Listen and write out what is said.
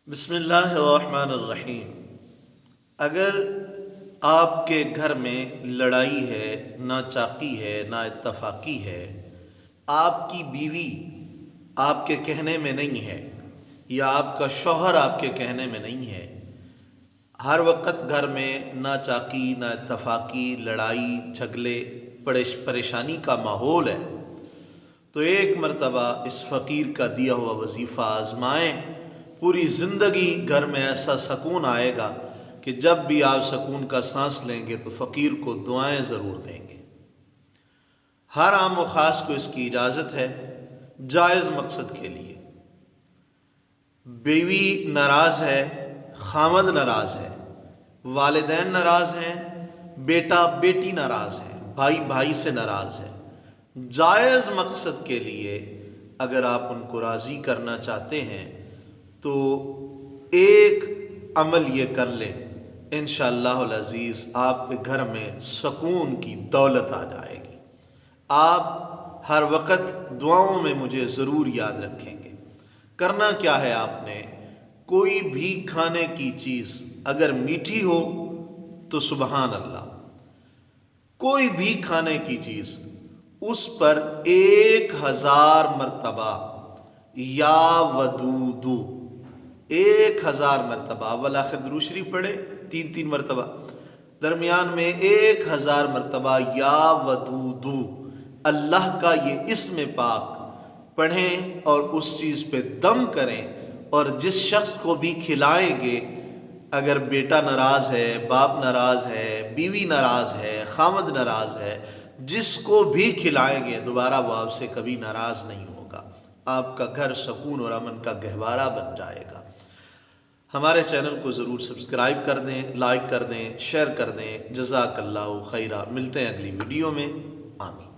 بسم اللہ الرحمن الرحیم۔ اگر آپ کے گھر میں لڑائی ہے، ناچاقی ہے، نا اتفاقی ہے، آپ کی بیوی آپ کے کہنے میں نہیں ہے یا آپ کا شوہر آپ کے کہنے میں نہیں ہے، ہر وقت گھر میں ناچاقی، نا اتفاقی، لڑائی جھگڑے، پریشانی کا ماحول ہے، تو ایک مرتبہ اس فقیر کا دیا ہوا وظیفہ آزمائیں۔ پوری زندگی گھر میں ایسا سکون آئے گا کہ جب بھی آپ سکون کا سانس لیں گے تو فقیر کو دعائیں ضرور دیں گے۔ ہر عام و خاص کو اس کی اجازت ہے، جائز مقصد کے لیے۔ بیوی ناراض ہے، خامد ناراض ہے، والدین ناراض ہیں، بیٹا بیٹی ناراض ہے، بھائی بھائی سے ناراض ہے، جائز مقصد کے لیے اگر آپ ان کو راضی کرنا چاہتے ہیں تو ایک عمل یہ کر لیں، انشاءاللہ العزیز آپ کے گھر میں سکون کی دولت آ جائے گی۔ آپ ہر وقت دعاؤں میں مجھے ضرور یاد رکھیں گے۔ کرنا کیا ہے، آپ نے کوئی بھی کھانے کی چیز اگر میٹھی ہو تو سبحان اللہ، کوئی بھی کھانے کی چیز اس پر 1000 مرتبہ یا ودودو، 1000 مرتبہ اول آخر درود شریف پڑھے، 3 مرتبہ، درمیان میں 1000 مرتبہ یا ودودو اللہ کا یہ اسم پاک پڑھیں اور اس چیز پہ دم کریں، اور جس شخص کو بھی کھلائیں گے، اگر بیٹا ناراض ہے، باپ ناراض ہے، بیوی ناراض ہے، خامد ناراض ہے، جس کو بھی کھلائیں گے دوبارہ وہ آپ سے کبھی ناراض نہیں ہوگا، آپ کا گھر سکون اور امن کا گہوارہ بن جائے گا۔ ہمارے چینل کو ضرور سبسکرائب کر دیں، لائک کر دیں، شیئر کر دیں۔ جزاک اللہ خیرہ۔ ملتے ہیں اگلی ویڈیو میں۔ آمین۔